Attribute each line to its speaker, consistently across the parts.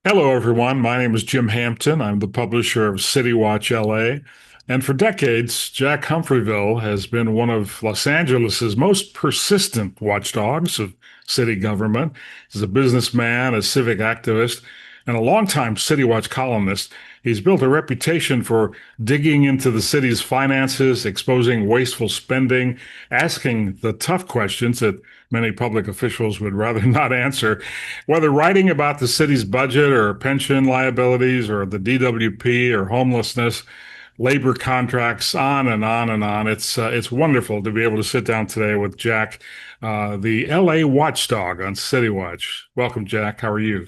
Speaker 1: Hello, everyone. My name is Jim Hampton. I'm the publisher of CityWatch LA. And for decades, Jack Humphreville has been one of Los Angeles's most persistent watchdogs of city government. He's a businessman, a civic activist, and a longtime CityWatch columnist. He's built a reputation for digging into the city's finances, exposing wasteful spending, asking the tough questions that many public officials would rather not answer. Whether writing about the city's budget or pension liabilities or the DWP or homelessness, labor contracts, on and on and on. It's wonderful to be able to sit down today with Jack, the LA Watchdog on City Watch. Welcome, Jack. How are you?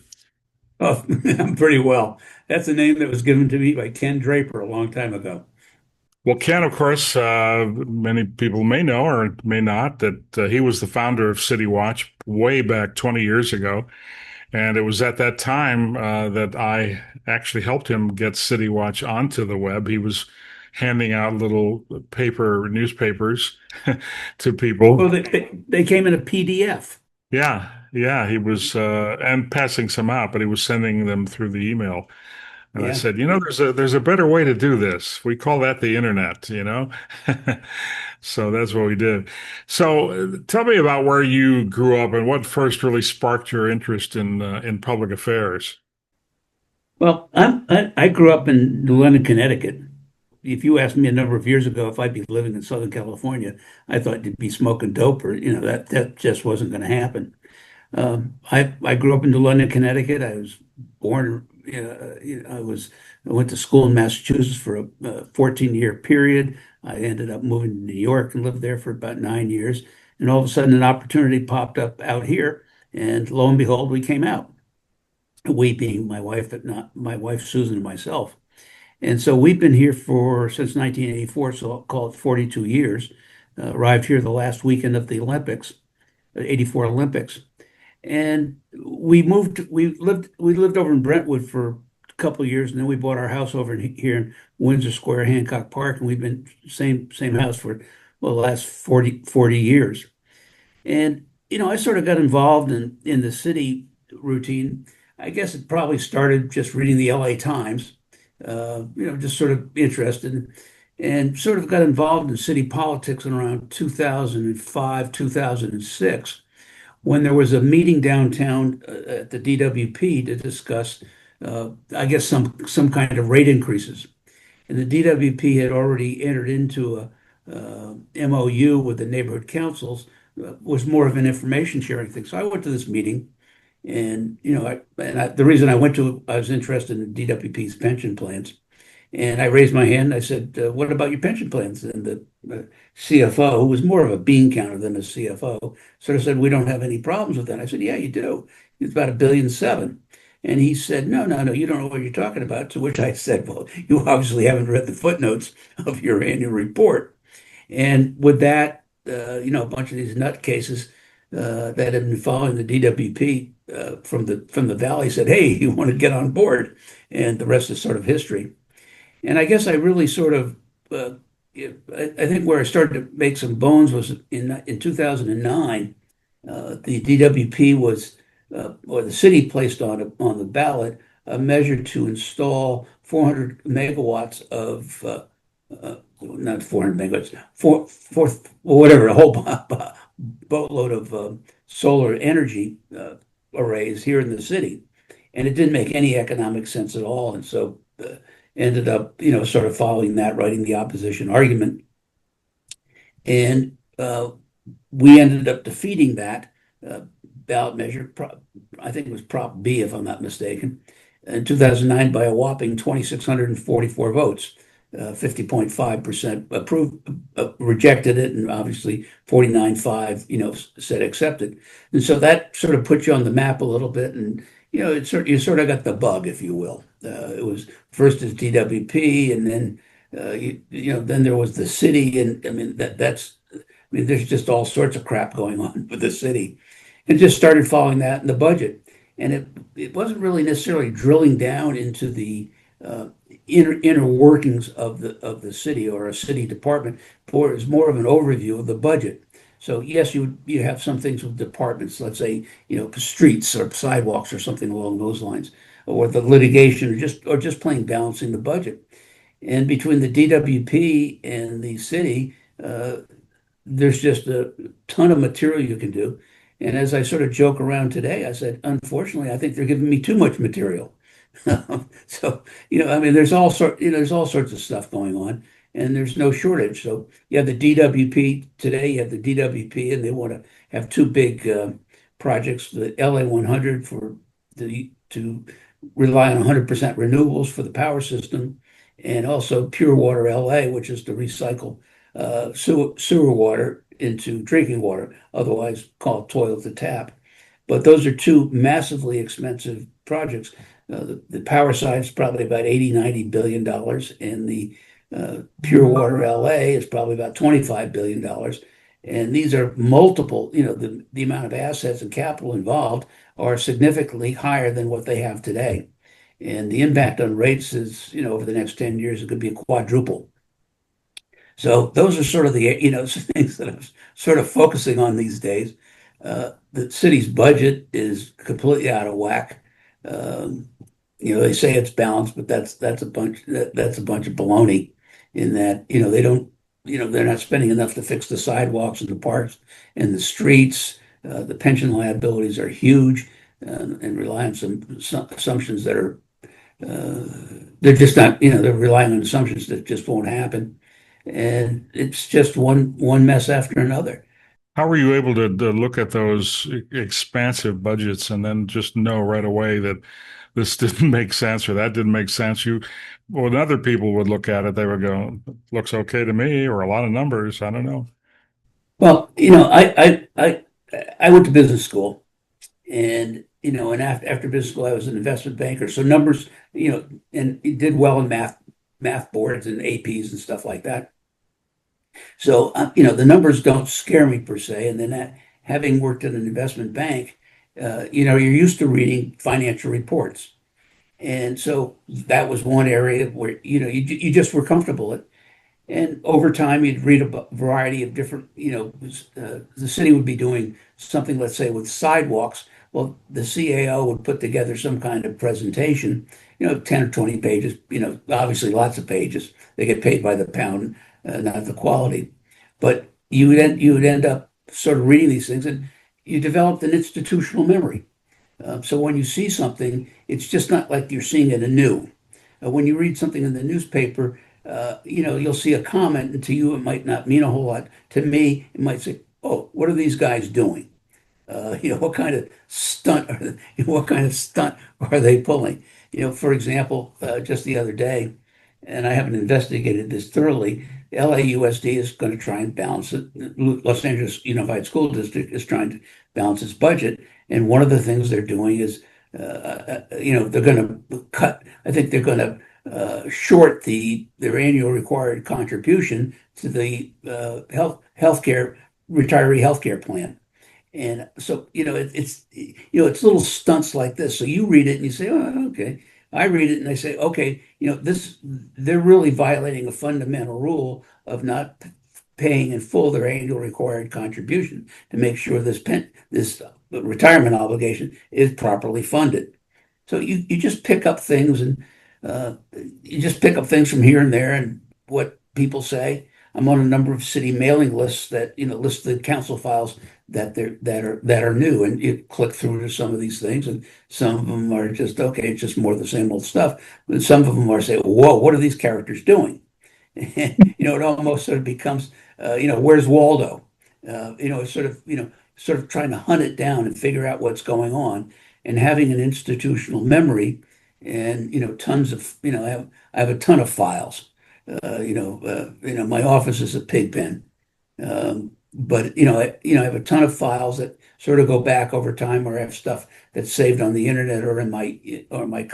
Speaker 2: Oh, I'm pretty well. That's a name that was given to me by Ken Draper a long time ago.
Speaker 1: Well, Ken, of course, many people may know or may not that he was the founder of City Watch way back 20 years ago. And it was at that time that I actually helped him get City Watch onto the web. He was handing out little paper newspapers to people.
Speaker 2: Well, they came in a PDF.
Speaker 1: Yeah, he was, and passing some out, but he was sending them through the email. And I
Speaker 2: Yeah.
Speaker 1: said, there's a better way to do this. We call that the internet. So that's what we did. So tell me about where you grew up and what first really sparked your interest in public affairs.
Speaker 2: Well, I grew up in New London, Connecticut. If you asked me a number of years ago if I'd be living in Southern California, I thought you'd be smoking dope, or that just wasn't going to happen. I grew up in New London, Connecticut. I was born. I went to school in Massachusetts for a 14-year period. I ended up moving to New York and lived there for about 9 years. And all of a sudden, an opportunity popped up out here, and lo and behold, we came out. We being my wife, but not my wife Susan and myself. And so we've been here for since 1984, so I'll call it 42 years. Arrived here the last weekend of the Olympics, '84 Olympics. And we lived over in Brentwood for a couple of years, and then we bought our house over here in Windsor Square, Hancock Park, and we've been same house for well, the last 40 years. And I sort of got involved in the city routine. I guess it probably started just reading the LA Times, just sort of interested and sort of got involved in city politics in around 2005, 2006 when there was a meeting downtown at the DWP to discuss, I guess, some kind of rate increases. And the DWP had already entered into a MOU with the neighborhood councils, was more of an information sharing thing. So I went to this meeting, and the reason I went to it, I was interested in DWP's pension plans. And I raised my hand. I said, "What about your pension plans?" And the CFO, who was more of a bean counter than a CFO, sort of said, "We don't have any problems with that." I said, "Yeah, you do. It's about 1,700,000,000." And he said, "No, no, no, you don't know what you're talking about." To which I said, "Well, you obviously haven't read the footnotes of your annual report." And with that, a bunch of these nutcases that had been following the DWP from the Valley said, "Hey, you want to get on board?" And the rest is sort of history. And I guess I really sort of, I think where I started to make some bones was in 2009. The DWP or the city placed on the ballot a measure to install 400 megawatts of, not 400 megawatts, whatever, a whole boatload of solar energy arrays here in the city. And it didn't make any economic sense at all. And so ended up, sort of following that, writing the opposition argument. And we ended up defeating that ballot measure. I think it was Prop B, if I'm not mistaken, in 2009 by a whopping 2,644 votes. 50.5% approved, rejected it, and obviously 49.5, said accepted. And so that sort of put you on the map a little bit, and you sort of got the bug, if you will. It was first as DWP, and then then there was the city, and I mean there's just all sorts of crap going on with the city, and just started following that in the budget, and it wasn't really necessarily drilling down into the inner workings of the city or a city department, but it was more of an overview of the budget. So yes, you have some things with departments, let's say, streets or sidewalks or something along those lines. or the litigation, or just plain balancing the budget. And between the DWP and the city, there's just a ton of material you can do. And as I sort of joke around today, I said, unfortunately, I think they're giving me too much material. So, I mean, there's all sorts of stuff going on, and there's no shortage. So you have the DWP today, you have the DWP, and they want to have two big projects, the LA 100 to rely on 100% renewables for the power system, and also Pure Water LA, which is to recycle sewer water into drinking water, otherwise called toilet to tap. But those are two massively expensive projects. The power side is probably about 80, $90 billion, and the Pure Water LA is probably about $25 billion. And these are multiple, the amount of assets and capital involved are significantly higher than what they have today. And the impact on rates is, over the next 10 years, it could be a quadruple. So those are sort of the, things that I'm sort of focusing on these days. The city's budget is completely out of whack. Um, they say it's balanced, but that's a bunch of baloney in that, they don't, they're not spending enough to fix the sidewalks and the parks and the streets. The pension liabilities are huge, and rely on some assumptions that are, they're just not, they're relying on assumptions that just won't happen. And it's just one mess after another.
Speaker 1: How were you able to look at those expansive budgets and then just know right away that this didn't make sense or that didn't make sense? When other people would look at it, they would go, looks okay to me, or a lot of numbers. I don't know.
Speaker 2: Well, I went to business school, and and after business school, I was an investment banker. So numbers, and did well in math boards and APs and stuff like that. So, the numbers don't scare me per se. And then having worked at an investment bank, you're used to reading financial reports. And so that was one area where, you just were comfortable at. And over time, you'd read a variety of different, the city would be doing something, let's say, with sidewalks. Well, the CAO would put together some kind of presentation, 10 or 20 pages, obviously lots of pages. They get paid by the pound, not the quality. But you would end up sort of reading these things, and you developed an institutional memory. So when you see something, it's just not like you're seeing it anew. When you read something in the newspaper, you'll see a comment, and to you, it might not mean a whole lot. To me, it might say, "Oh, what are these guys doing? What kind of stunt are what kind of stunt are they pulling?" For example, just the other day, and I haven't investigated this thoroughly, LAUSD is going to try and balance it. Los Angeles Unified School District is trying to balance its budget, and one of the things they're doing is, they're going to cut. I think they're going to short their annual required contribution to the healthcare retiree healthcare plan. And so, it's little stunts like this. So you read it and you say, "Oh, okay." I read it and I say, "Okay, they're really violating a fundamental rule of not paying in full their annual required contribution to make sure this retirement obligation is properly funded." So you just pick up things, and uh, you just pick up things from here and there and what people say. I'm on a number of city mailing lists that, list the council files that are new, and you click through to some of these things, and some of them are just okay, it's just more of the same old stuff. But some of them are say, "Whoa, what are these characters doing?" It almost sort of becomes, where's Waldo? It's sort of trying to hunt it down and figure out what's going on, and having an institutional memory, and tons of, I have a ton of files. My office is a pig pen. But I have a ton of files that sort of go back over time, or I have stuff that's saved on the internet or in my or my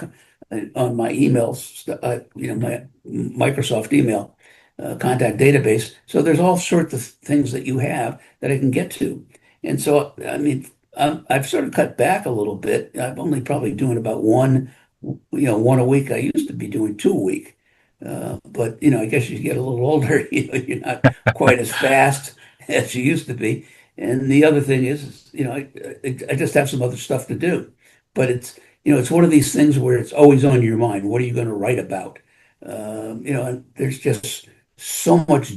Speaker 2: on my emails, my Microsoft email contact database. So there's all sorts of things that you have that I can get to. And so, I mean, I've sort of cut back a little bit. I'm only probably doing about one a week. I used to be doing two a week. But I guess you get a little older, you're not quite as fast as you used to be. And the other thing is, I just have some other stuff to do. But it's one of these things where it's always on your mind. What are you going to write about? And there's just so much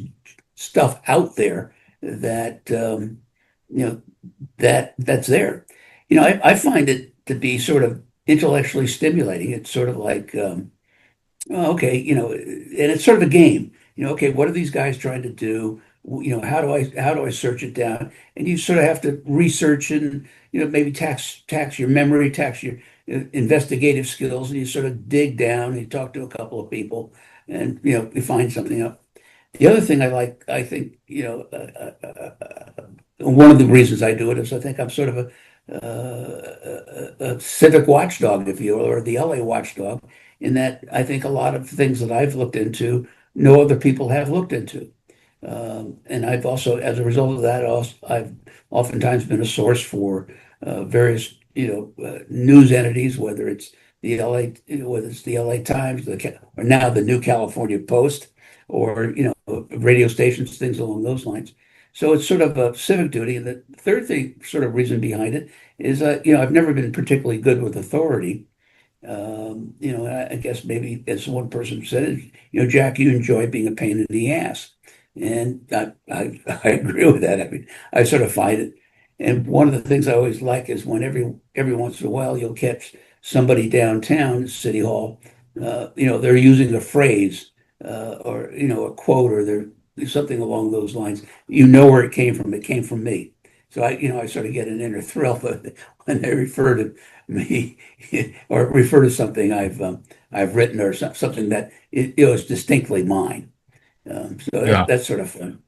Speaker 2: stuff out there that you know that's there. I find it to be sort of intellectually stimulating. It's sort of like oh, okay, and it's sort of a game. Okay, what are these guys trying to do? How do I search it down? And you sort of have to research and maybe tax your memory, tax your investigative skills, and you sort of dig down and you talk to a couple of people, and you find something up. The other thing I like, I think, one of the reasons I do it is I think I'm sort of a civic watchdog, if you will, or the LA watchdog, in that I think a lot of things that I've looked into, no other people have looked into. And I've also, as a result of that, I've oftentimes been a source for various, news entities, whether it's the LA Times, or now the New California Post, or radio stations, things along those lines. So it's sort of a civic duty. And the third thing, sort of reason behind it, is I've never been particularly good with authority. I guess maybe as one person said it, Jack, you enjoy being a pain in the ass. And I agree with that. I mean, I sort of find it. And one of the things I always like is when every once in a while you'll catch somebody downtown at City Hall, they're using a phrase or a quote, or they're something along those lines. You know where it came from. It came from me. So I sort of get an inner thrill when they refer to me or refer to something I've written, or something that is distinctly mine. So
Speaker 1: Yeah.
Speaker 2: that's sort of fun.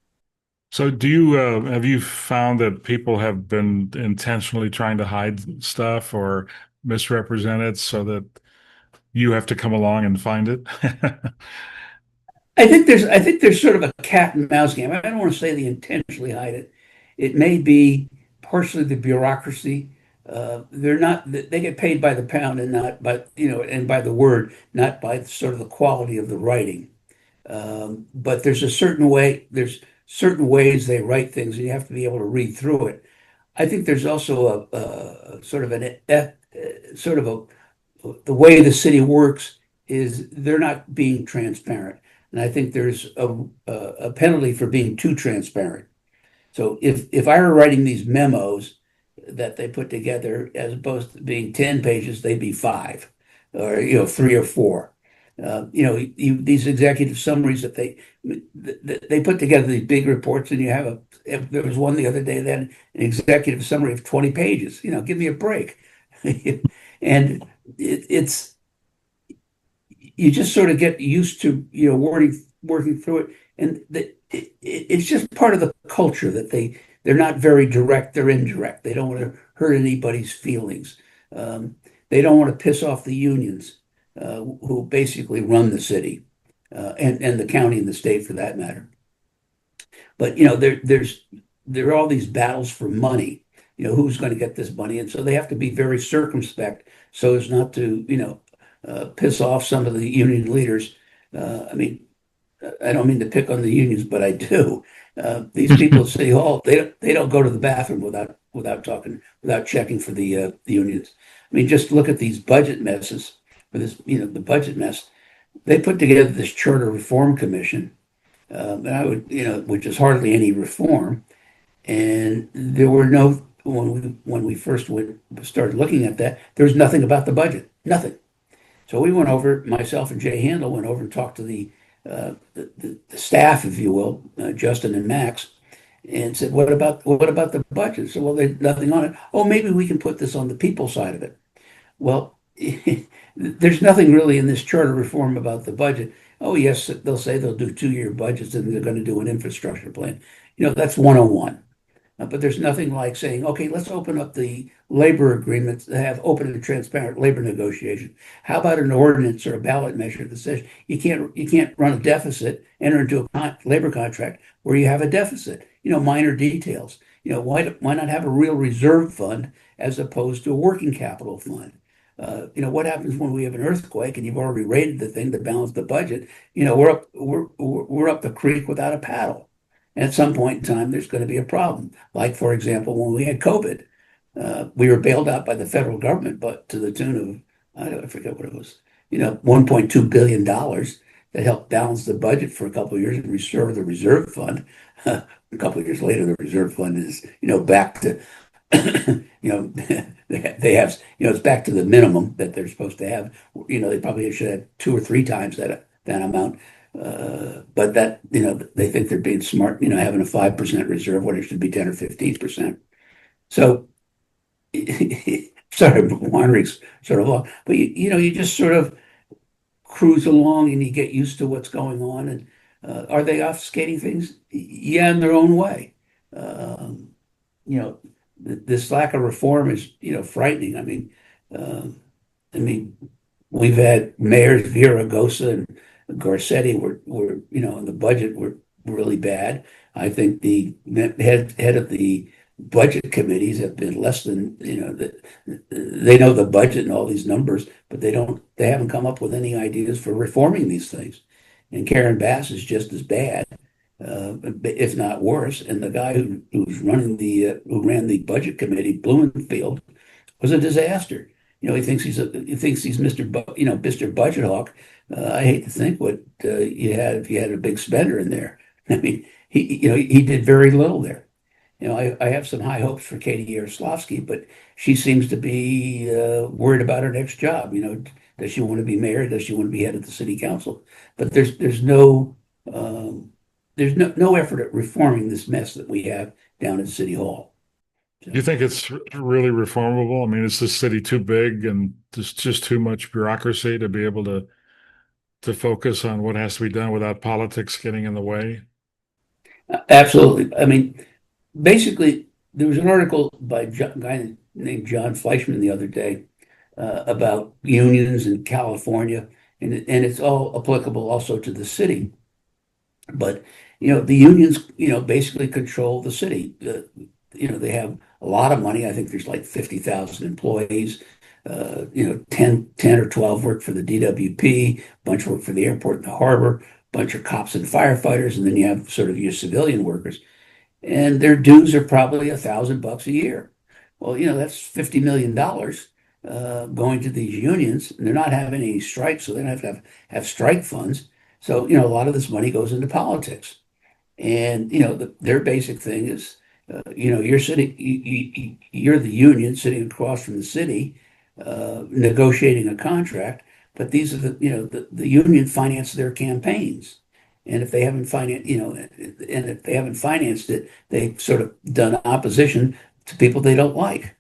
Speaker 1: So have you found that people have been intentionally trying to hide stuff or misrepresent it so that you have to come along and find it?
Speaker 2: I think there's sort of a cat and mouse game. I don't want to say they intentionally hide it. It may be partially the bureaucracy. They're not. They get paid by the pound and not by and by the word, not by sort of the quality of the writing. But there's certain ways they write things, and you have to be able to read through it. I think there's also a sort of sort of the way the city works is they're not being transparent, and I think there's a penalty for being too transparent. So if I were writing these memos that they put together, as opposed to being 10 pages, they'd be five, or 3 or 4. These executive summaries that they put together, these big reports, and there was one the other day that an executive summary of 20 pages. Give me a break. And it's you just sort of get used to working through it, and it's just part of the culture that they're not very direct, they're indirect. They don't want to hurt anybody's feelings. They don't want to piss off the unions, who basically run the city, and the county and the state for that matter. But there are all these battles for money. Who's going to get this money, and so they have to be very circumspect so as not to piss off some of the union leaders. I mean, I don't mean to pick on the unions, but I do. These people at City Hall, they don't go to the bathroom without checking for the unions. I mean, just look at these budget messes. For this, the budget mess, they put together this Charter Reform Commission, and which is hardly any reform. And there were no when we first started looking at that, there was nothing about the budget, nothing. So we went over, myself and Jay Handel went over and talked to the staff, if you will, Justin and Max, and said, "What about the budget?" So, well, there's nothing on it. Oh, maybe we can put this on the people side of it. Well, there's nothing really in this charter reform about the budget. Oh, yes, they'll say they'll do 2-year budgets and they're going to do an infrastructure plan. That's 101. But there's nothing like saying, okay, let's open up the labor agreements, have open and transparent labor negotiation. How about an ordinance or a ballot measure that says you can't run a deficit, enter into a labor contract where you have a deficit? Minor details. Why not have a real reserve fund as opposed to a working capital fund? What happens when we have an earthquake and you've already rated the thing to balance the budget? We're up the creek without a paddle. And at some point in time, there's going to be a problem. Like, for example, when we had COVID, we were bailed out by the federal government, but to the tune I forget what it was, $1.2 billion that helped balance the budget for a couple of years and restore the reserve fund. A couple of years later, the reserve fund is, back to, they have, it's back to the minimum that they're supposed to have. They probably should have two or three times that amount. But that, they think they're being smart, having a 5% reserve when it should be 10 or 15%. So, sorry, wandering's sort of long, but you just sort of cruise along and you get used to what's going on. And are they obfuscating things? Yeah, in their own way. Um, this lack of reform is, frightening. Um, I mean, we've had mayors Viragosa and Garcetti in the budget were really bad. I think the head of the budget committees have been less than, they know the budget and all these numbers, but they haven't come up with any ideas for reforming these things. And Karen Bass is just as bad, if not worse. And the guy who ran the budget committee, Blumenfield, was a disaster. He thinks he's Mr. Budget Hawk. I hate to think what you had if you had a big spender in there. I mean, he did very little there. I have some high hopes for Katie Yaroslavsky, but she seems to be worried about her next job. Does she want to be mayor? Does she want to be head of the city council? But there's no effort at reforming this mess that we have down at City Hall.
Speaker 1: Do you think it's really reformable? I mean, is this city too big and there's just too much bureaucracy to be able to focus on what has to be done without politics getting in the way?
Speaker 2: Absolutely. I mean, basically, there was an article by a guy named John Fleischman the other day about unions in California, and it's all applicable also to the city. But the unions, basically control the city. They have a lot of money. I think there's like 50,000 employees. 10 or 12 work for the DWP, a bunch work for the airport and the harbor, a bunch of cops and firefighters, and then you have sort of your civilian workers. And their dues are probably $1,000 a year. Well, that's $50 million going to these unions, and they're not having any strikes, so they don't have strike funds. So, a lot of this money goes into politics. And, their basic thing is, you're the union sitting across from the city, negotiating a contract, but these are the union finance their campaigns. And if they haven't financed it, they've sort of done opposition to people they don't like.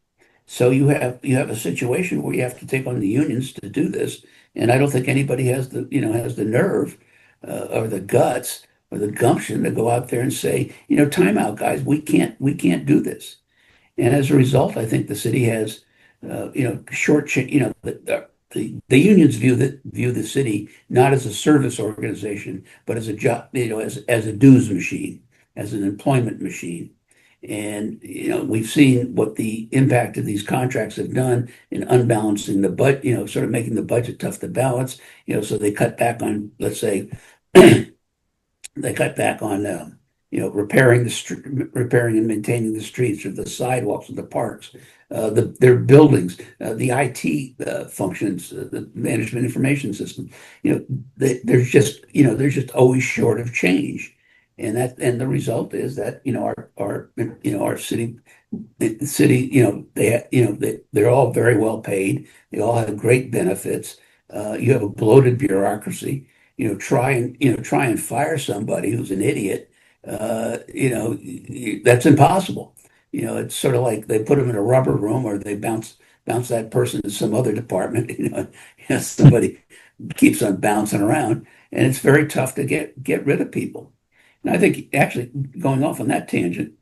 Speaker 2: So you have a situation where you have to take on the unions to do this, and I don't think anybody has the nerve or the guts or the gumption to go out there and say, time out, guys, we can't do this. And as a result, I think the city has, the unions view the city not as a service organization, but as a job, as a dues machine, as an employment machine. And we've seen what the impact of these contracts have done in unbalancing the budget, sort of making the budget tough to balance. So they cut back on, let's say, they cut back on repairing and maintaining the streets or the sidewalks or the parks, their buildings, the IT functions, the management information system. There's just always short of change, and the result is that our city, the city, they're all very well paid. They all have great benefits. You have a bloated bureaucracy. Try and fire somebody who's an idiot. That's impossible. It's sort of like they put them in a rubber room or they bounce that person to some other department. Somebody keeps on bouncing around, and it's very tough to get rid of people. And I think actually going off on that tangent,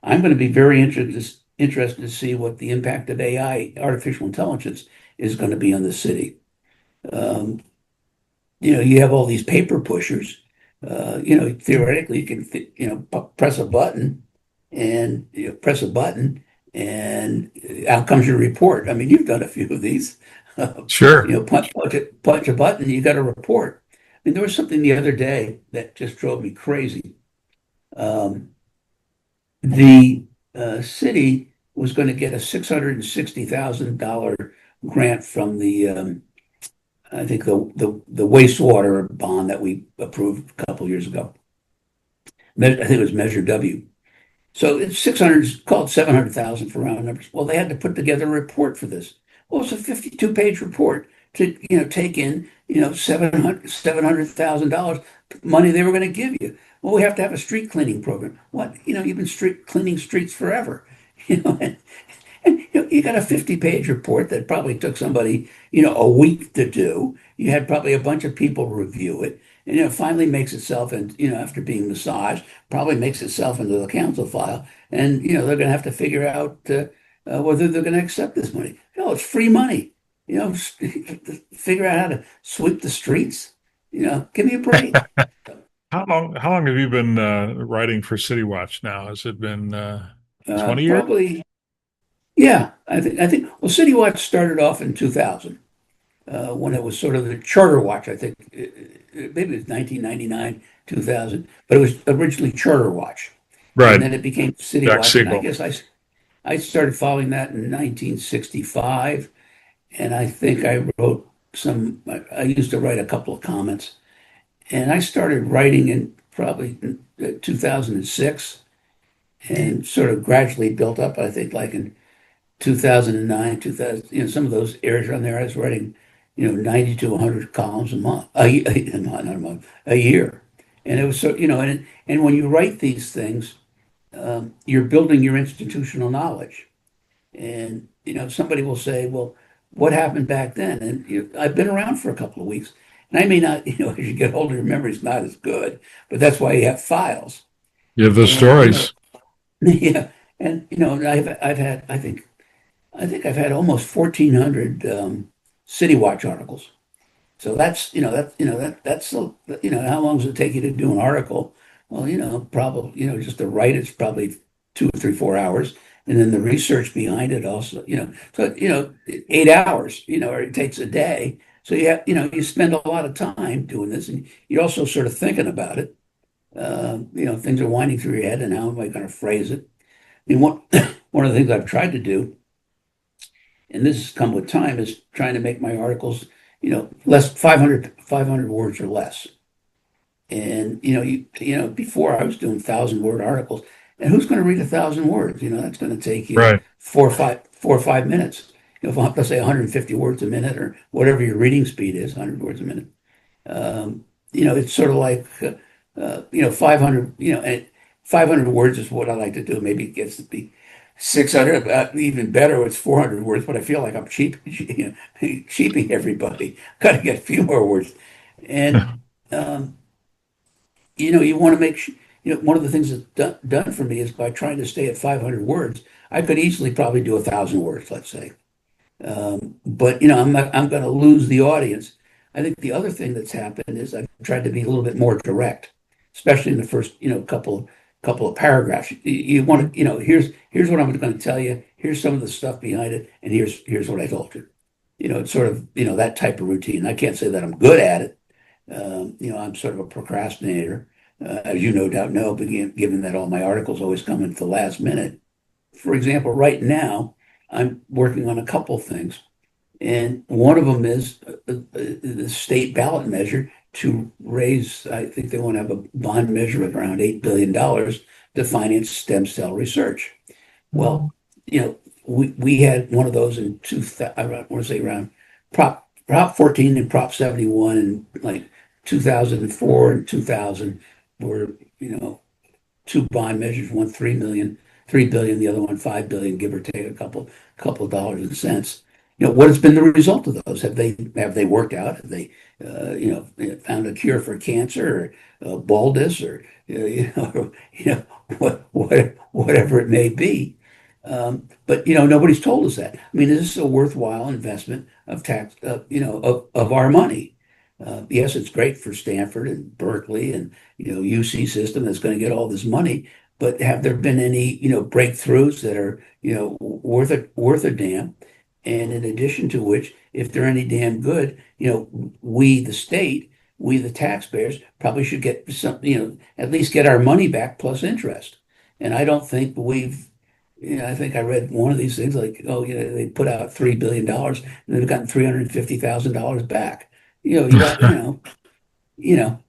Speaker 2: I'm going to be very interested to see what the impact of AI, artificial intelligence, is going to be on the city. Um, you have all these paper pushers. Theoretically, you can, press a button and out comes your report. I mean, you've done a few of these.
Speaker 1: Sure.
Speaker 2: Punch a button, you got a report. I mean, there was something the other day that just drove me crazy. Um, the city was going to get a $660,000 grant from I think the wastewater bond that we approved a couple years ago. I think it was Measure W. So it's 600, called 700,000 for round numbers. Well, they had to put together a report for this. Well, it's a 52-page report to, take in, $700,000 money they were going to give you. Well, we have to have a street cleaning program. What? You've been cleaning streets forever. And you got a 50-page report that probably took somebody, a week to do. You had probably a bunch of people review it. And, it finally makes itself, and, after being massaged, probably makes itself into the council file. And, they're going to have to figure out whether they're going to accept this money. It's free money. Figure out how to sweep the streets. Give me a break.
Speaker 1: How long have you been writing for City Watch now? Has it been 20 years?
Speaker 2: Probably, yeah. I think. Well, CityWatch started off in 2000 when it was sort of the Charter Watch. I think maybe it was 1999, 2000, but it was originally Charter Watch, and
Speaker 1: Right.
Speaker 2: then it became City
Speaker 1: Jack
Speaker 2: Watch. And I
Speaker 1: Siegel.
Speaker 2: guess I started following that in 1965, and I think I wrote some. I used to write a couple of comments, and I started writing in probably 2006, and sort of gradually built up. I think like in 2009, 2000, some of those areas around there, I was writing, 90 to 100 columns a month, not a month, a year. And it was so, and when you write these things, you're building your institutional knowledge. And, somebody will say, well, what happened back then? And I've been around for a couple of weeks. And I may not, as you get older, your memory's not as good, but that's why you have files.
Speaker 1: You have the
Speaker 2: And,
Speaker 1: stories.
Speaker 2: yeah. And, I've had, I think I've had almost 1,400 City Watch articles. So that's how long does it take you to do an article? Well, probably just to write it's probably 2 or 3, 4 hours, and then the research behind it also, so 8 hours, or it takes a day. So you spend a lot of time doing this, and you're also sort of thinking about it. Things are winding through your head, and how am I going to phrase it? I mean, one of the things I've tried to do, and this has come with time, is trying to make my articles, less 500 words or less. And before I was doing 1,000-word articles, and who's going to read 1,000 words? That's going to take you
Speaker 1: Right.
Speaker 2: 4 or 5 minutes. If I have to say 150 words a minute or whatever your reading speed is, 100 words a minute. It's sort of like 500. And 500 words is what I like to do. Maybe it gets to be 600, even better, it's 400 words, but I feel like I'm cheaping everybody. Got to get a few more words. And, um, you want to make sure, one of the things that's done for me is by trying to stay at 500 words, I could easily probably do 1,000 words, let's say. But, I'm going to lose the audience. I think the other thing that's happened is I've tried to be a little bit more direct, especially in the first, couple of paragraphs. You want to, here's what I'm going to tell you. Here's some of the stuff behind it, and here's what I told you. It's sort of, that type of routine. I can't say that I'm good at it. I'm sort of a procrastinator, as you no doubt know, but given that all my articles always come at the last minute. For example, right now, I'm working on a couple things, and one of them is the state ballot measure to raise, I think they want to have a bond measure of around $8 billion to finance stem cell research. Well, we had one of those in I want to say around Prop 14 and Prop 71 in like 2004 and 2000 were, two bond measures, one 3 billion, the other one 5 billion, give or take a couple of dollars and cents. What has been the result of those? Have they worked out? Have they found a cure for cancer or baldness or whatever it may be? But nobody's told us that. I mean, is this a worthwhile investment of tax, of our money? Yes, it's great for Stanford and Berkeley and UC system that's going to get all this money. But have there been any breakthroughs that are worth a damn? And in addition to which, if they're any damn good, we, the state, we, the taxpayers, probably should get some, at least get our money back plus interest. And I don't think we've I think I read one of these things like, oh, they put out $3 billion and they've gotten $350,000 back. You got,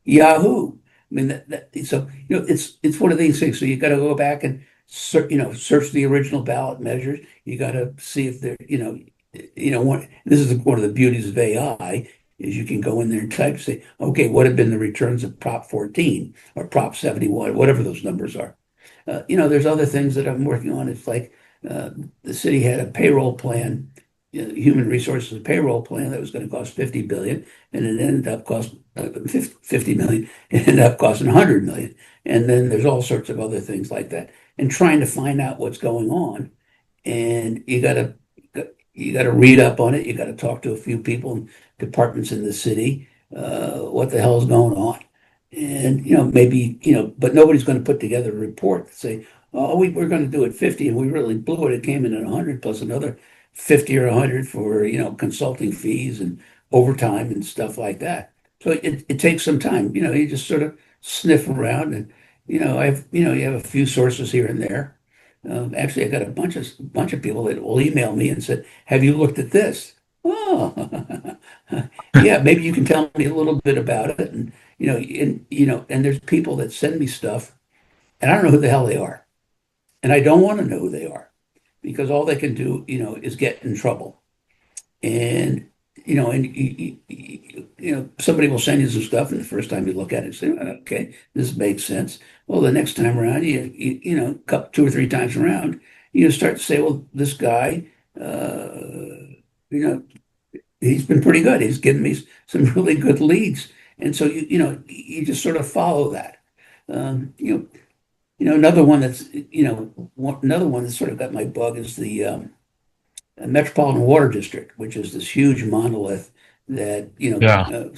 Speaker 2: Yahoo. I mean, so it's one of these things. So you got to go back and search the original ballot measures. You got to see if they're, this is one of the beauties of AI is you can go in there and type, say, okay, what have been the returns of Prop 14 or Prop 71, whatever those numbers are. There's other things that I'm working on. It's like the city had a payroll plan, human resources payroll plan that was going to cost 50 billion, and it ended up cost 50 million. It ended up costing 100 million. And then there's all sorts of other things like that. And trying to find out what's going on, and you got to read up on it. You got to talk to a few people and departments in the city. What the hell's going on? And maybe but nobody's going to put together a report to say, oh, we're going to do it 50, and we really blew it. It came in at 100 plus another 50 or 100 for consulting fees and overtime and stuff like that. So it takes some time. You just sort of sniff around, and you have a few sources here and there. Actually, I got a bunch of people that will email me and said, "Have you looked at this?" Oh, yeah, maybe you can tell me a little bit about it. And and there's people that send me stuff, and I don't know who the hell they are, and I don't want to know who they are because all they can do, is get in trouble. And somebody will send you some stuff, and the first time you look at it, you say, "Okay, this makes sense." Well, the next time around, couple, two or three times around, you start to say, "Well, this guy, you know, he's been pretty good. He's given me some really good leads," and so you just sort of follow that. Um, you know, another one another one that sort of got my bug is the Metropolitan Water District, which is this huge monolith that,
Speaker 1: Yeah.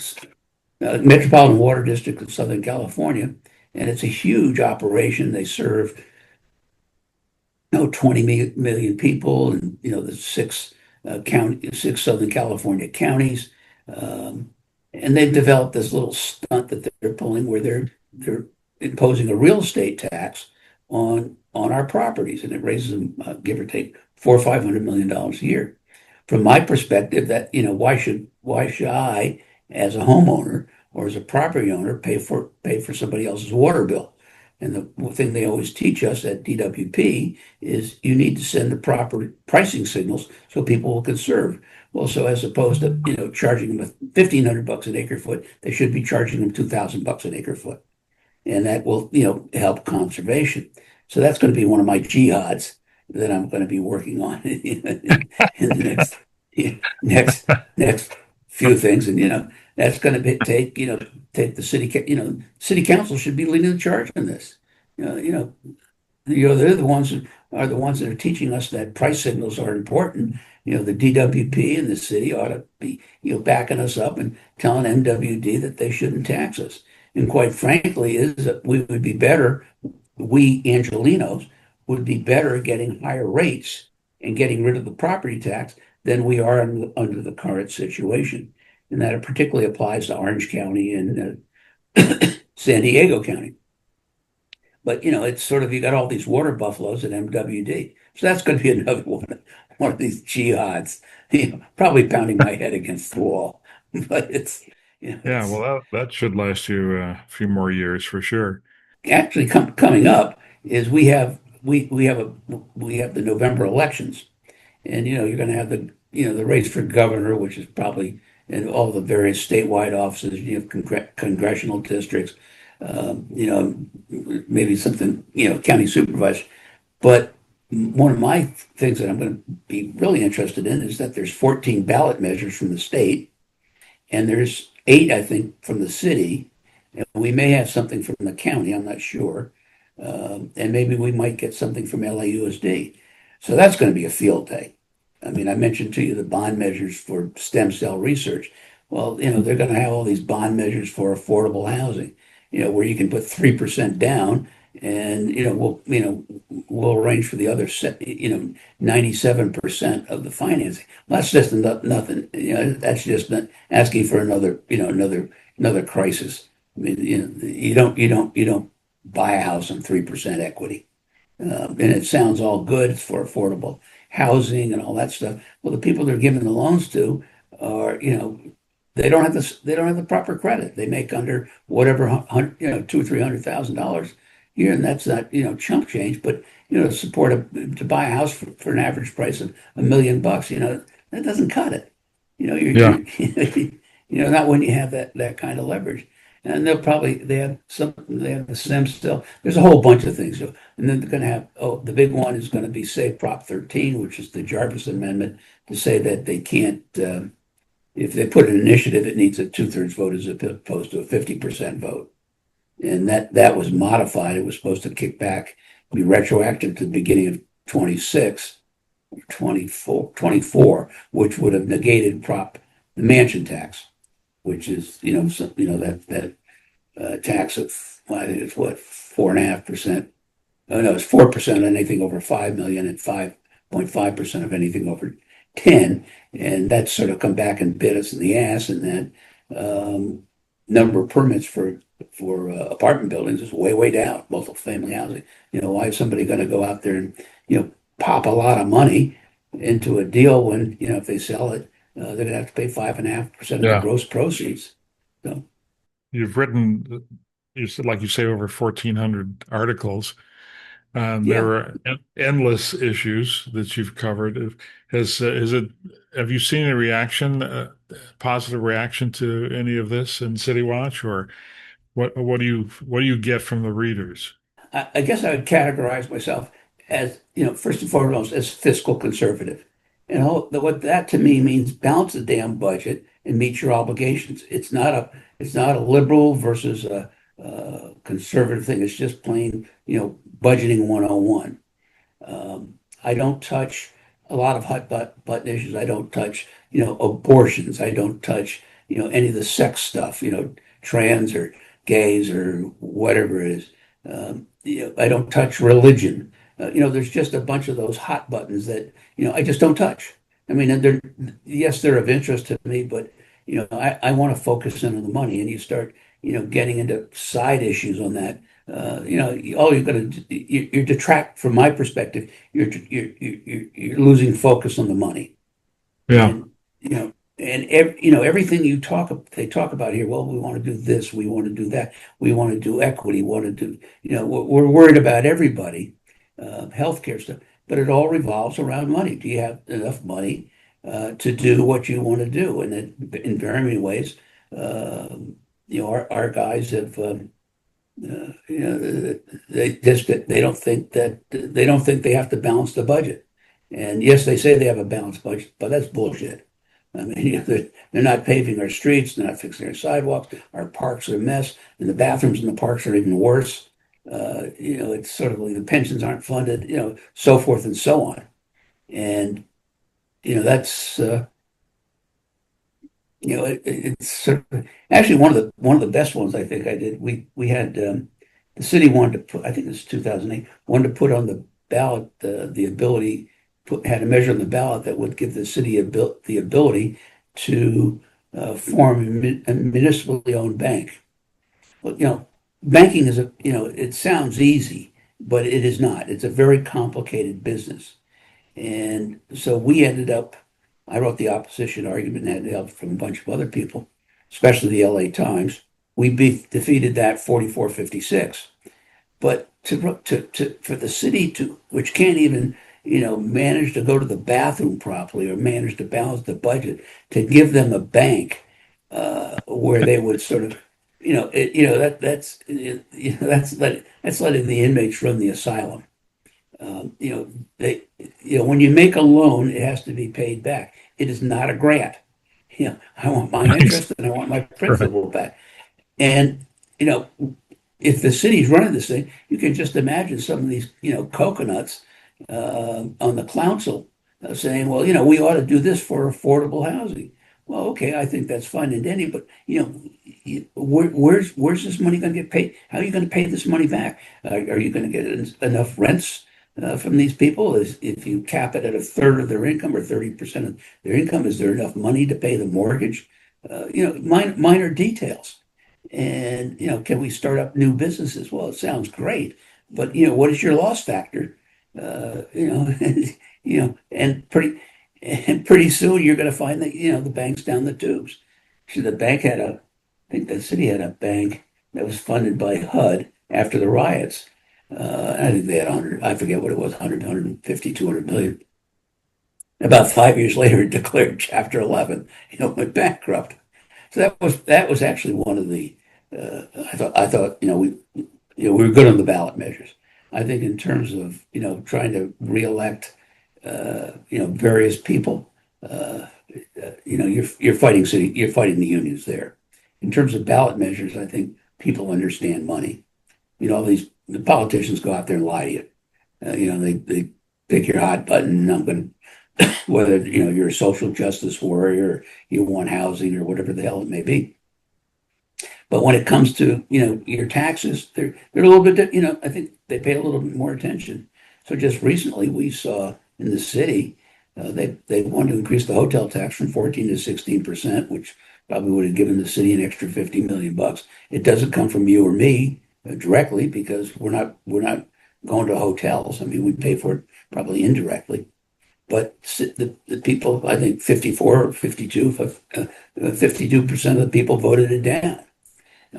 Speaker 2: Metropolitan Water District of Southern California, and it's a huge operation. They serve 20 million people, and the six Southern California counties, um, and they've developed this little stunt that they're pulling where they're imposing a real estate tax on our properties, and it raises them, give or take, $400 or $500 million a year. From my perspective, that why should I, as a homeowner or as a property owner, pay for somebody else's water bill? And the thing they always teach us at DWP is you need to send the proper pricing signals so people will conserve. Well, so as opposed to charging them $1,500 an acre foot, they should be charging them $2,000 an acre foot, and that will help conservation. So that's going to be one of my jihads that I'm going to be working on in the next few things. And that's going to take the city council should be leading the charge on this. They're the ones that are teaching us that price signals are important. The DWP and the city ought to be backing us up and telling MWD that they shouldn't tax us. And quite frankly, is that we Angelinos would be better at getting higher rates and getting rid of the property tax than we are under the current situation. And that it particularly applies to Orange County and San Diego County. But it's sort of you got all these water buffaloes at MWD. So that's going to be another one of these jihads, probably pounding my head against the wall. But
Speaker 1: Yeah.
Speaker 2: it's
Speaker 1: Well, that should last you a few more years for sure.
Speaker 2: actually coming up is we have the November elections, and you're going to have the race for governor, which is probably in all the various statewide offices. You have congressional districts, maybe something county supervisor. But one of my things that I'm going to be really interested in is that there's 14 ballot measures from the state, and there's eight, I think, from the city, and we may have something from the county. I'm not sure. And maybe we might get something from LAUSD. So that's going to be a field day. I mean, I mentioned to you the bond measures for stem cell research. Well, they're going to have all these bond measures for affordable housing, where you can put 3% down, and we'll arrange for the other 97% of the financing. Well, that's just nothing. That's just not asking for another crisis. I mean, you don't buy a house on 3% equity. And it sounds all good. It's for affordable housing and all that stuff. Well, the people they're giving the loans to are, they don't have the proper credit. They make under whatever, two or $300,000 a year, and that's not, chump change. But to buy a house for an average price of $1 million, that doesn't cut it.
Speaker 1: Yeah.
Speaker 2: Not when you have that kind of leverage. And they have the SIM still. There's a whole bunch of things. And then they're going to have, the big one is going to be, say, Prop 13, which is the Jarvis Amendment, to say that they can't, if they put an initiative, it needs a two-thirds vote as opposed to a 50% vote. And that was modified. It was supposed to kick back, be retroactive to the beginning of 26, 24, which would have negated the mansion tax, which is, that tax of, well, I think it's what, 4.5%. Oh, no, it's 4% on anything over 5 million and 5.5% of anything over 10. And that's sort of come back and bit us in the ass. And then number of permits for apartment buildings is way, way down, multifamily housing. Why is somebody going to go out there and, pop a lot of money into a deal when, if they sell it, they're going to have to pay 5.5% of the
Speaker 1: Yeah.
Speaker 2: gross proceeds. So,
Speaker 1: You've written, you said, like you say, over 1,400 articles. There
Speaker 2: yeah.
Speaker 1: are endless issues that you've covered. Have you seen a reaction, positive reaction to any of this in City Watch, or what do you get from the readers?
Speaker 2: I guess I would categorize myself as, first and foremost, as fiscal conservative. What that to me means, balance the damn budget and meet your obligations. It's not a liberal versus a conservative thing. It's just plain, budgeting 101. I don't touch a lot of hot button issues. I don't touch, abortions. I don't touch, any of the sex stuff, trans or gays or whatever it is. I don't touch religion. There's just a bunch of those hot buttons that, I just don't touch. I mean, and yes, they're of interest to me, but, I want to focus in on the money. And you start, getting into side issues on that. All you're going to, you're detract from my perspective. You're losing focus on the money.
Speaker 1: Yeah.
Speaker 2: And, everything they talk about here, well, we want to do this, we want to do that, we want to do equity, we want to do, we're worried about everybody, healthcare stuff, but it all revolves around money. Do you have enough money to do what you want to do? And in very many ways, our guys have, they don't think they have to balance the budget. And yes, they say they have a balanced budget, but that's bullshit. I mean, they're not paving our streets, they're not fixing our sidewalks, our parks are a mess, and the bathrooms in the parks are even worse. It's sort of like the pensions aren't funded, so forth and so on. And that's it's sort of, actually one of the best ones I think I did. We had the city wanted to put, I think it was 2008, wanted to put on the ballot the ability, had a measure on the ballot that would give the city the ability to form a municipally owned bank. Well, banking is it sounds easy, but it is not. It's a very complicated business. And so I wrote the opposition argument and had help from a bunch of other people, especially the LA Times. We defeated that 44-56. But for the city which can't even, manage to go to the bathroom properly or manage to balance the budget, to give them a bank where they would sort of, that's letting the inmates run the asylum. When you make a loan, it has to be paid back. It is not a grant. I want my
Speaker 1: Right.
Speaker 2: interest and I want my
Speaker 1: Right.
Speaker 2: principal back. And, if the city's running this thing, you can just imagine some of these, coconuts on the council saying, well, we ought to do this for affordable housing. Well, okay, I think that's fine and dandy, but where's this money going to get paid? How are you going to pay this money back? Are you going to get enough rents from these people? If you cap it at a third of their income or 30% of their income, is there enough money to pay the mortgage? Minor details. And, can we start up new businesses? Well, it sounds great, but what is your loss factor? You know, and pretty soon you're going to find that the bank's down the tubes. So I think the city had a bank that was funded by HUD after the riots. I think they had 100, I forget what it was, 100, 150, 200 million. About 5 years later, it declared Chapter 11, went bankrupt. So that was actually one of the. I thought we were good on the ballot measures. I think in terms of trying to reelect various people, you're fighting the unions there. In terms of ballot measures, I think people understand money. The politicians go out there and lie to you. They pick your hot button. I'm going to whether you're a social justice warrior, you want housing or whatever the hell it may be. But when it comes to your taxes, they're a little bit I think they pay a little bit more attention. So just recently we saw in the city they wanted to increase the hotel tax from 14 to 16%, which probably would have given the city an extra 50 million bucks. It doesn't come from you or me directly because we're not going to hotels. I mean, we pay for it probably indirectly. But the people, I think 54 or 52, 52% of the people voted it down.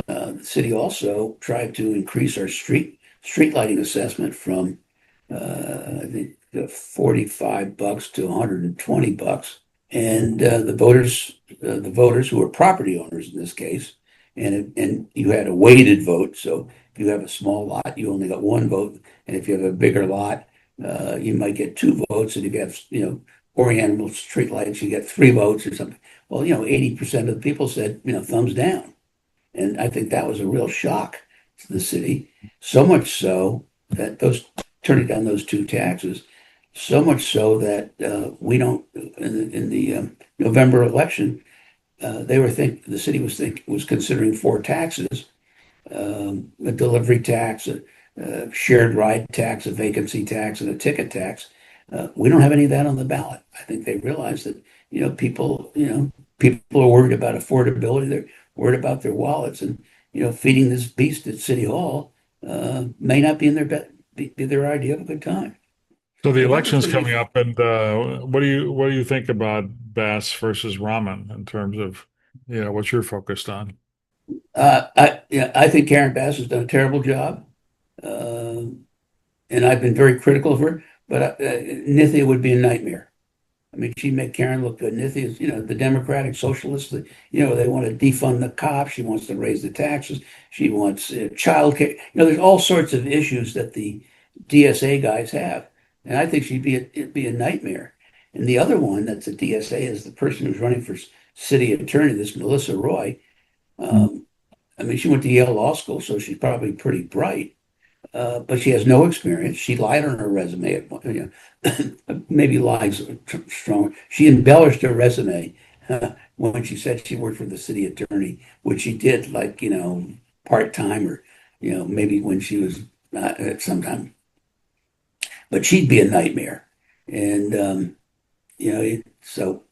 Speaker 2: The city also tried to increase our street lighting assessment from I think $45 to $120, and the voters who are property owners in this case, and you had a weighted vote. So if you have a small lot, you only got one vote, and if you have a bigger lot, you might get two votes, and if you have oriental street lights, you get three votes or something. Well, 80% of the people said thumbs down. And I think that was a real shock to the city, so much so that turning down those two taxes, so much so that we don't in the November election, the city was considering four taxes: a delivery tax, a shared ride tax, a vacancy tax, and a ticket tax. We don't have any of that on the ballot. I think they realize that people are worried about affordability. They're worried about their wallets, and feeding this beast at City Hall may not be in be their idea of a good time.
Speaker 1: So the
Speaker 2: So that was
Speaker 1: election's
Speaker 2: pretty
Speaker 1: coming
Speaker 2: interesting.
Speaker 1: up, and what do you think about Bass versus Rahman in terms of what you're focused on?
Speaker 2: I think Karen Bass has done a terrible job, uh, and I've been very critical of her. But Nithya would be a nightmare. I mean, she'd make Karen look good. Nithya is, the Democratic Socialists. They want to defund the cops. She wants to raise the taxes. She wants child care. There's all sorts of issues that the DSA guys have, and I think it'd be a nightmare. And the other one that's a DSA is the person who's running for city attorney, this Melissa Roy. Um, I mean, she went to Yale Law School, so she's probably pretty bright, but she has no experience. She lied on her resume. Maybe lies strong. She embellished her resume when she said she worked for the city attorney, which she did, like part time or maybe when she was at some time. But she'd be a nightmare, and so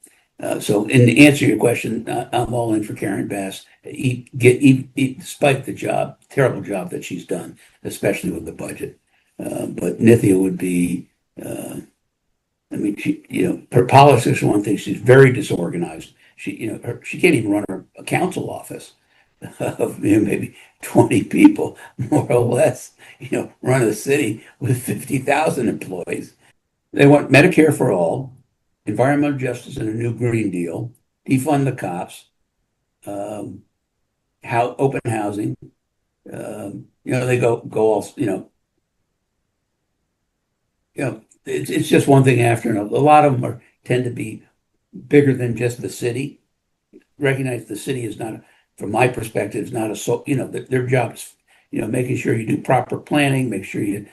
Speaker 2: in to answer your question, I'm all in for Karen Bass. Despite the terrible job that she's done, especially with the budget. But Nithya would be. I mean, her politics are one thing. She's very disorganized. She can't even run a council office of maybe 20 people, more or less. Run a city with 50,000 employees. They want Medicare for all, environmental justice and a new Green Deal, defund the cops, um, how open housing. They go all. It's just one thing after another. A lot of them tend to be bigger than just the city. Recognize the city is not, from my perspective, is not their job is, making sure you do proper planning, make sure you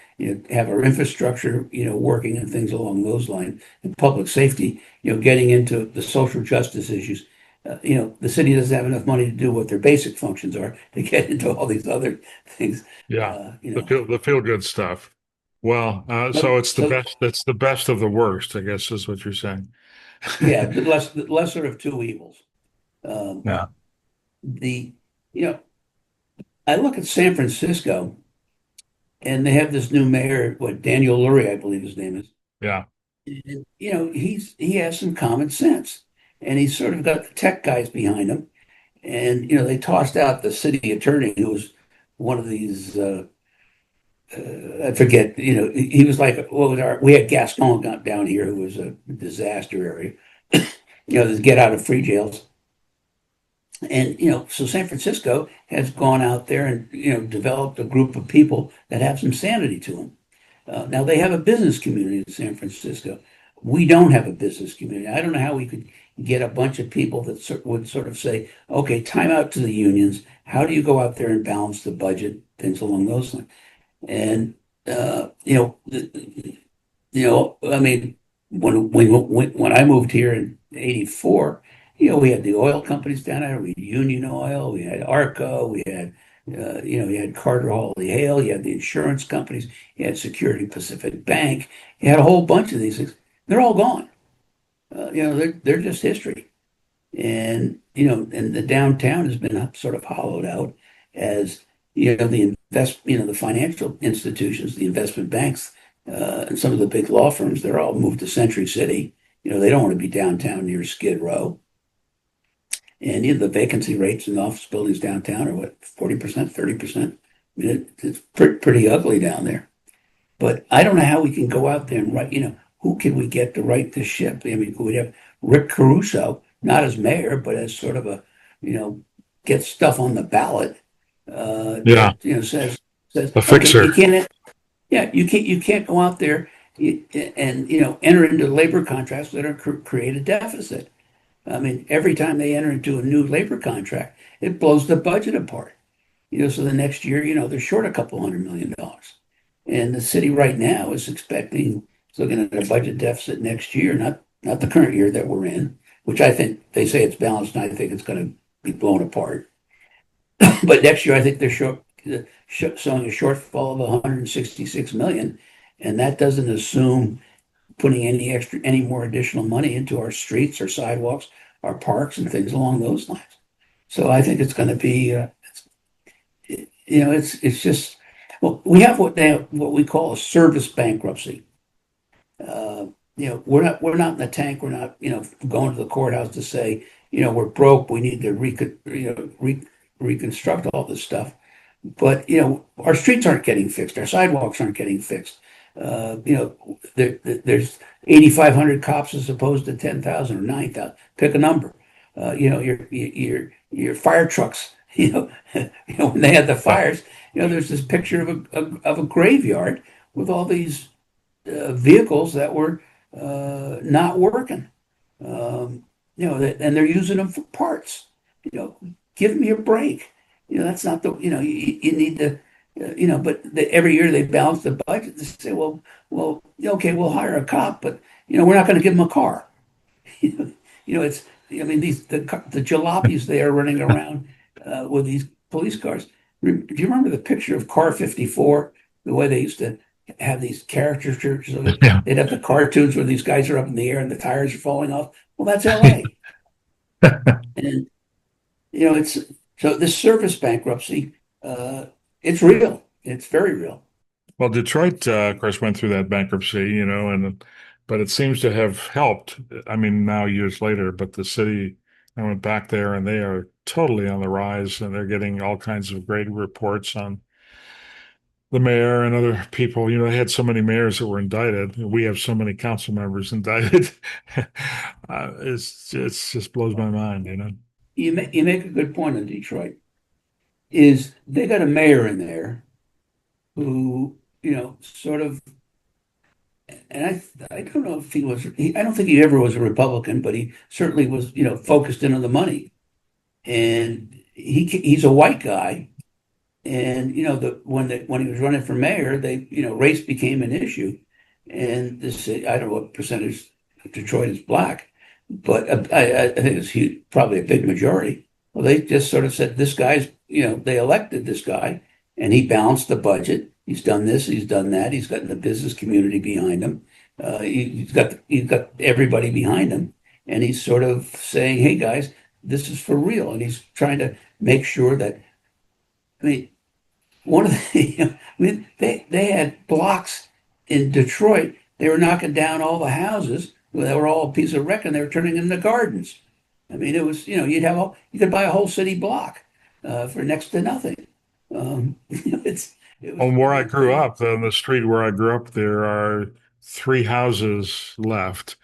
Speaker 2: have our infrastructure, working and things along those lines, and public safety, getting into the social justice issues. The city doesn't have enough money to do what their basic functions are to get into all these other things.
Speaker 1: Yeah,
Speaker 2: Uh, you
Speaker 1: the
Speaker 2: know,
Speaker 1: feel good stuff. Well, so
Speaker 2: so,
Speaker 1: it's the
Speaker 2: so
Speaker 1: best. It's the best of the worst, I guess, is what you're saying.
Speaker 2: yeah, the lesser of two evils. Um,
Speaker 1: Yeah.
Speaker 2: the, you know, I look at San Francisco, and they have this new mayor, what, Daniel Lurie, I believe his name is.
Speaker 1: Yeah.
Speaker 2: And, he has some common sense, and he's sort of got the tech guys behind him. And they tossed out the city attorney, who was one of these. I forget. He was like, what was our? We had Gaston down here, who was a disaster area. The get out of free jails. And so San Francisco has gone out there and developed a group of people that have some sanity to them. Now they have a business community in San Francisco. We don't have a business community. I don't know how we could get a bunch of people that would sort of say, okay, time out to the unions. How do you go out there and balance the budget? Things along those lines. And I mean, when I moved here in '84, we had the oil companies down there. We had Union Oil, we had Arco, you had Carter Hawley Hale, you had the insurance companies, you had Security Pacific Bank, you had a whole bunch of these things. They're all gone. They're just history. And the downtown has been sort of hollowed out as the financial institutions, the investment banks, and some of the big law firms. They're all moved to Century City. They don't want to be downtown near Skid Row. And the vacancy rates in office buildings downtown are what, 40%, 30%. I mean, it's pretty ugly down there. But I don't know how we can go out there and write, who can we get to right this ship? I mean, we'd have Rick Caruso, not as mayor, but as sort of a, get stuff on the ballot.
Speaker 1: Yeah.
Speaker 2: That, says,
Speaker 1: A
Speaker 2: okay,
Speaker 1: fixer.
Speaker 2: you can't go out there and, enter into labor contracts that are create a deficit. I mean, every time they enter into a new labor contract, it blows the budget apart. So the next year, they're short a couple $100 million. And the city right now is looking at a budget deficit next year, not the current year that we're in, which I think they say it's balanced, and I think it's going to be blown apart. But next year, I think they're showing a shortfall of 166 million, and that doesn't assume putting any more additional money into our streets, our sidewalks, our parks, and things along those lines. So I think it's going to be, it's just, well, we have what we call a service bankruptcy. We're not in the tank. We're not, going to the courthouse to say, we're broke. We need to reconstruct all this stuff. But our streets aren't getting fixed. Our sidewalks aren't getting fixed. There's 8,500 cops as opposed to 10,000 or 9,000. Pick a number. Your fire trucks. When they had the fires, there's this picture of a graveyard with all these vehicles that were not working. And they're using them for parts. Give me a break. That's not you need to, but every year they balance the budget. They say, well, okay, we'll hire a cop, but we're not going to give them a car. It's, I mean, the jalopies they are running around with these police cars. Do you remember the picture of Car 54? The way they used to have these caricatures of it.
Speaker 1: Yeah.
Speaker 2: They'd have the cartoons where these guys are up in the air and the tires are falling off. Well, that's LA. And it's so this service bankruptcy, it's real. It's very real.
Speaker 1: Well, Detroit, of course, went through that bankruptcy, but it seems to have helped. I mean, now years later, but the city, I went back there and they are totally on the rise and they're getting all kinds of great reports on the mayor and other people. They had so many mayors that were indicted. We have so many council members indicted. It's just blows my mind.
Speaker 2: You make a good point on Detroit. Is they got a mayor in there who, sort of, and I don't know if I don't think he ever was a Republican, but he certainly was, focused in on the money. And he's a white guy. And, when he was running for mayor, race became an issue. And this, I don't know what percentage of Detroit is black, but I think it's huge, probably a big majority. Well, they just sort of said, this guy's, they elected this guy and he balanced the budget. He's done this, he's done that. He's got the business community behind him. He's got everybody behind him. And he's sort of saying, hey, guys, this is for real. And he's trying to make sure that, I mean, one of the, I mean, they had blocks in Detroit. They were knocking down all the houses. They were all a piece of wreck, and they were turning them into gardens. I mean, it was, you could buy a whole city block for next to nothing. It was
Speaker 1: On where I
Speaker 2: pretty
Speaker 1: grew
Speaker 2: amazing.
Speaker 1: up, on the street where I grew up, there are three houses left.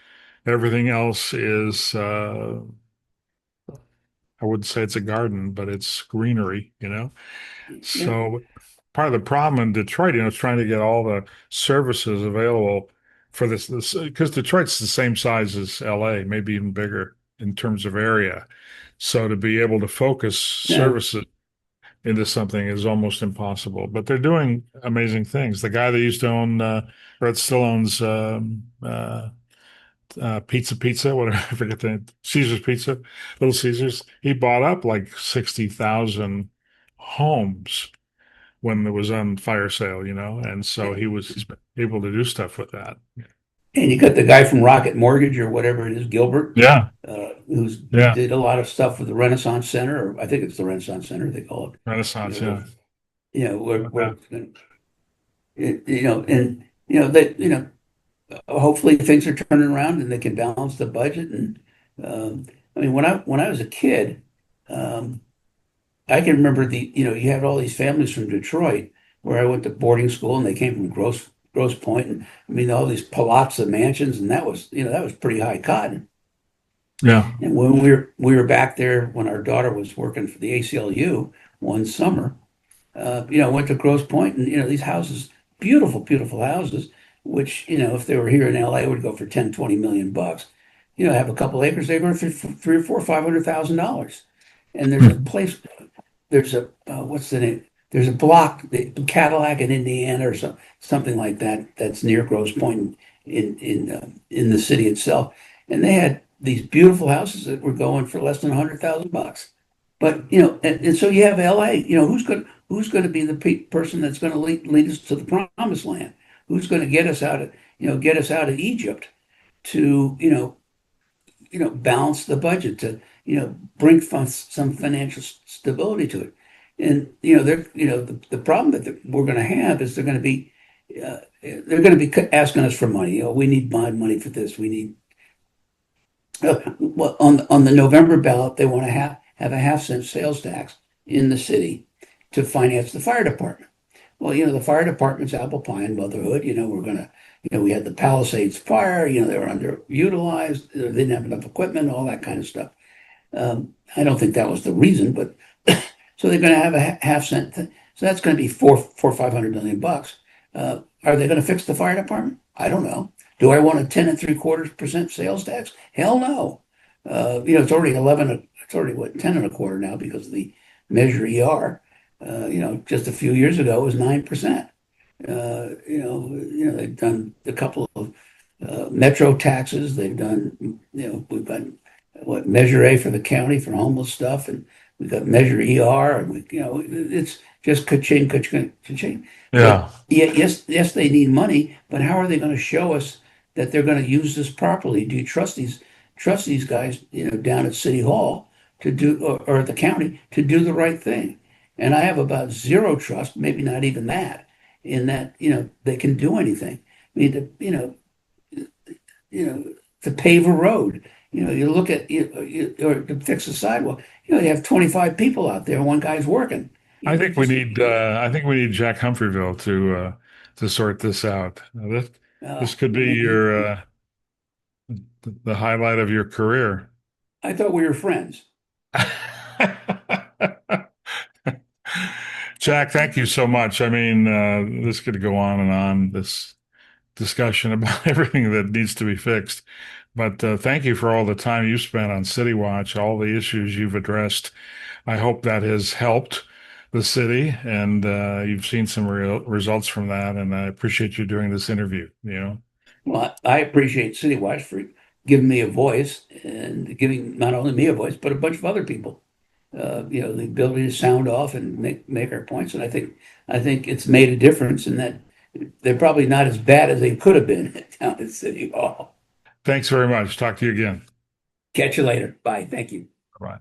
Speaker 1: Everything else is, I wouldn't say it's a garden, but it's greenery, you know?
Speaker 2: Yeah,
Speaker 1: So part of the problem in Detroit, is trying to get all the services available for this, because Detroit's the same size as LA, maybe even bigger in terms of area. So to be able to focus
Speaker 2: yeah.
Speaker 1: services into something is almost impossible. But they're doing amazing things. The guy that used to own, or it still owns, Pizza, whatever, I forget the Caesar's Pizza, Little Caesars. He bought up like 60,000 homes when it was on fire sale, and so he's been able to do stuff with that.
Speaker 2: And you got the guy from Rocket Mortgage or whatever it is, Gilbert,
Speaker 1: Yeah,
Speaker 2: who's
Speaker 1: yeah,
Speaker 2: did a lot of stuff with the Renaissance Center, or I think it's the Renaissance Center they call it. You
Speaker 1: Renaissance,
Speaker 2: know,
Speaker 1: yeah.
Speaker 2: where
Speaker 1: Yeah.
Speaker 2: it's going and that hopefully things are turning around and they can balance the budget. And I mean, when I was a kid, um, I can remember you had all these families from Detroit where I went to boarding school, and they came from Grosse Pointe, and I mean all these palazzo mansions, and that was pretty high cotton.
Speaker 1: Yeah.
Speaker 2: And when we were back there when our daughter was working for the ACLU one summer, went to Grosse Pointe, and these houses, beautiful, beautiful houses, which if they were here in LA would go for 10, 20 million bucks. Have a couple acres, they go for three or four, $500,000. And there's a
Speaker 1: Hmm.
Speaker 2: place, there's a what's the name? There's a block, the Cadillac in Indiana or something like that. That's near Grosse Pointe in the city itself, and they had these beautiful houses that were going for less than $100,000. But and so you have LA. Who's going to be the person that's going to lead us to the promised land? Who's going to get us out of Egypt to balance the budget to bring some financial stability to it. And the problem that we're going to have is they're going to be asking us for money. We need bond money for this. We need well, on the November ballot, they want to have a half-cent sales tax in the city to finance the fire department. Well, the fire department's apple pie and motherhood. We had the Palisades fire. They were underutilized. They didn't have enough equipment, all that kind of stuff. I don't think that was the reason, but so they're going to have a half cent. So that's going to be four, 500 million bucks. Are they going to fix the fire department? I don't know. Do I want a 10 3/4% sales tax? Hell no. It's already 11. It's already what 10 and a quarter now because of the Measure ER. Just a few years ago it was 9%. They've done a couple of metro taxes. They've done, we've got what Measure A for the county for homeless stuff, and we've got Measure ER, and it's just ka-ching, ka-ching, ka-ching. But
Speaker 1: Yeah.
Speaker 2: yeah, yes, they need money, but how are they going to show us that they're going to use this properly? Do you trust these guys, down at City Hall to do, or at the county to do the right thing? And I have about zero trust, maybe not even that, in that, they can do anything. I mean, to pave a road, you look at, or to fix a sidewalk, you have 25 people out there, one guy's working.
Speaker 1: I think we
Speaker 2: Just,
Speaker 1: need I think we need Jack Humphreyville to sort this out. This could be your the highlight of your career.
Speaker 2: I thought we were friends.
Speaker 1: Jack, thank you so much. I mean, this could go on and on, this discussion about everything that needs to be fixed. But thank you for all the time you spent on City Watch, all the issues you've addressed. I hope that has helped the city, and you've seen some real results from that. And I appreciate you doing this interview.
Speaker 2: Well, I appreciate CityWatch for giving me a voice and giving not only me a voice, but a bunch of other people. The ability to sound off and make our points. And I think it's made a difference in that they're probably not as bad as they could have been down at City Hall.
Speaker 1: Thanks very much. Talk to you again.
Speaker 2: Catch you later. Bye. Thank you.
Speaker 1: Bye.